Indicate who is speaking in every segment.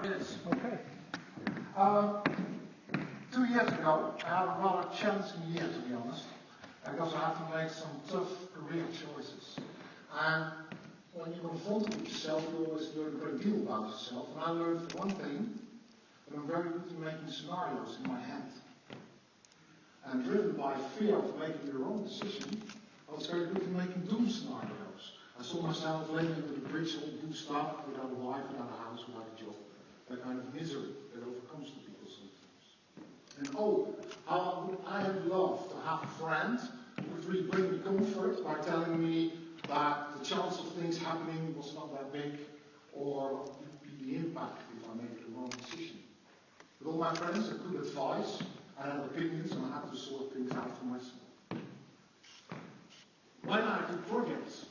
Speaker 1: Yes.
Speaker 2: Okay.
Speaker 1: 2 years ago, I had a rather challenging year, to be honest, because I had to make some tough career choices. And when you're confronted with yourself, you always learn a great deal about yourself. And I learned one thing, that I'm very good at making scenarios in my head. And driven by fear of making the wrong decision, I was very good at making doom scenarios. I saw myself laying under the bridge, all do stuff, without a wife, without a house, without a job. That kind of misery that overcomes the people sometimes. And oh, how would I have loved to have a friend who could really bring me comfort by telling me that the chance of things happening was not that big, or what would be the impact if I made the wrong decision. With all my friends had good advice, I had opinions, and I had to sort things out for myself. When I do projects,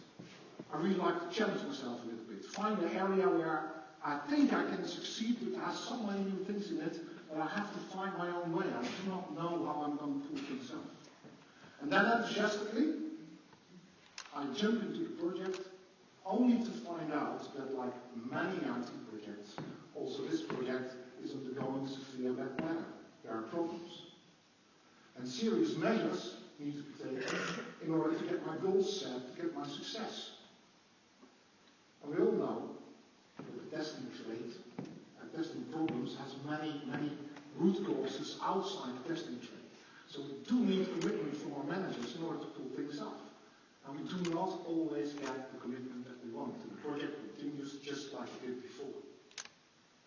Speaker 1: I really like to challenge myself a little bit. Find an area where I think I can succeed, but has so many new things in it that I have to find my own way. I do not know how I'm going to pull things off. And then enthusiastically, I jump into the project, only to find out that, like many IT projects, also this project is undergoing severe bad weather. There are problems. And serious measures need to be taken in order to get my goals set, to get my success. And we all know that the testing trade and testing problems has many, many root causes outside the testing trade. So we do need commitment from our managers in order to pull things off. And we do not always get the commitment that we want. The project continues just like it did before.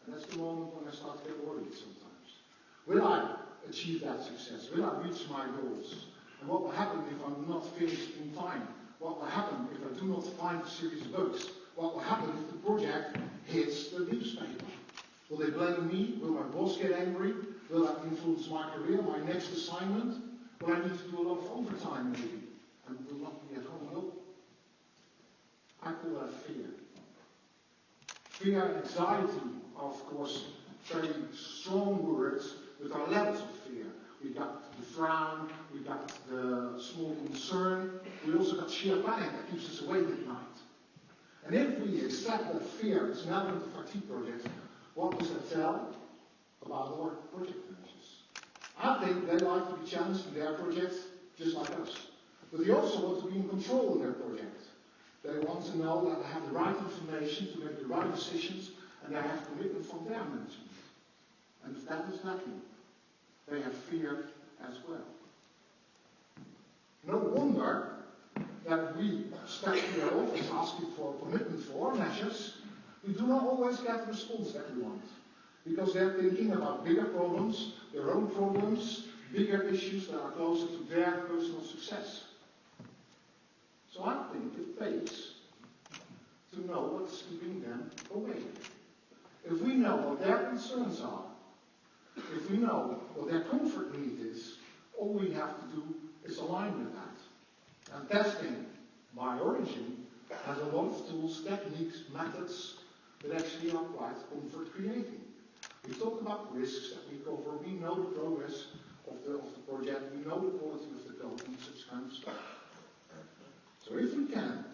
Speaker 1: And that's the moment when I start to get worried sometimes. Will I achieve that success? Will I reach my goals? And what will happen if I'm not finished in time? What will happen if I do not find serious bugs? What will happen if the project hits the newspaper? Will they blame me? Will my boss get angry? Will that influence my career, my next assignment? Will I need to do a lot of overtime maybe? And will not be at home at all? I call that fear. Fear and anxiety are, of course, very strong words, but are levels of fear. We got the frown, we got the small concern, we also got sheer panic that keeps us awake at night. And if we accept that fear is an element of IT projects, what does that tell about our project managers? I think they like to be challenged in their projects just like us. But they also want to be in control of their project. They want to know that they have the right information to make the right decisions, and they have commitment from their management. And if that is lacking, they have fear as well. No wonder that we step to their office asking for commitment for measures. We do not always get the response that we want. Because they're thinking about bigger problems, their own problems, bigger issues that are closer to their personal success. So I think it pays to know what's keeping them awake. If we know what their concerns are, if we know what their comfort need is, all we have to do is align with that. And testing, by origin, has a lot of tools, techniques, methods that actually are quite comfort creating. We talk about risks that we cover, we know the progress of the project, we know the quality of the code and such kind of stuff. So if we can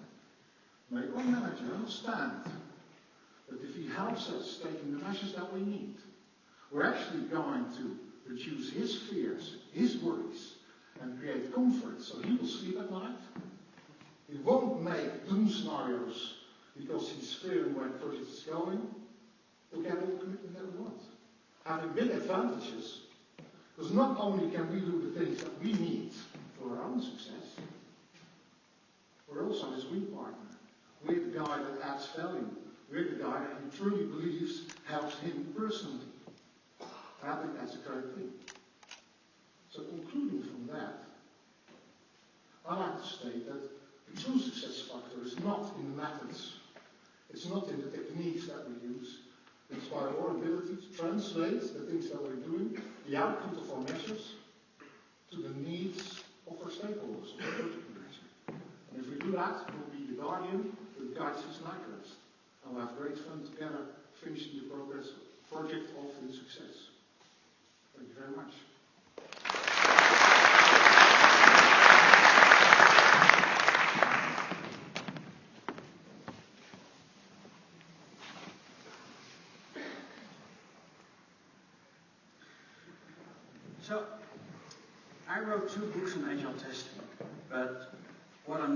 Speaker 1: make our manager understand that if he helps us taking the measures that we need, we're actually going to reduce his fears, his worries, and create comfort so he will sleep at night. He won't make doom scenarios because he's fearing where the project is going. We'll get all the commitment that we want. Having big advantages, because not only can we do the things that we need for our own success, we're also his wing partner. We're the guy that adds value. We're the guy that he truly believes helps him personally. And I think that's a great thing. So concluding from that, I like to state that the true success factor is not in the methods. It's not in the techniques that we use. It's by our ability to translate the things that we're doing, the output of our measures, to the needs of our stakeholders, of our project manager. And if we do that, we'll be the guardian that guides his night rest. And we'll have great fun together finishing the project off in success. Thank you very much.
Speaker 2: So, I wrote 2 books on agile testing, but what I'm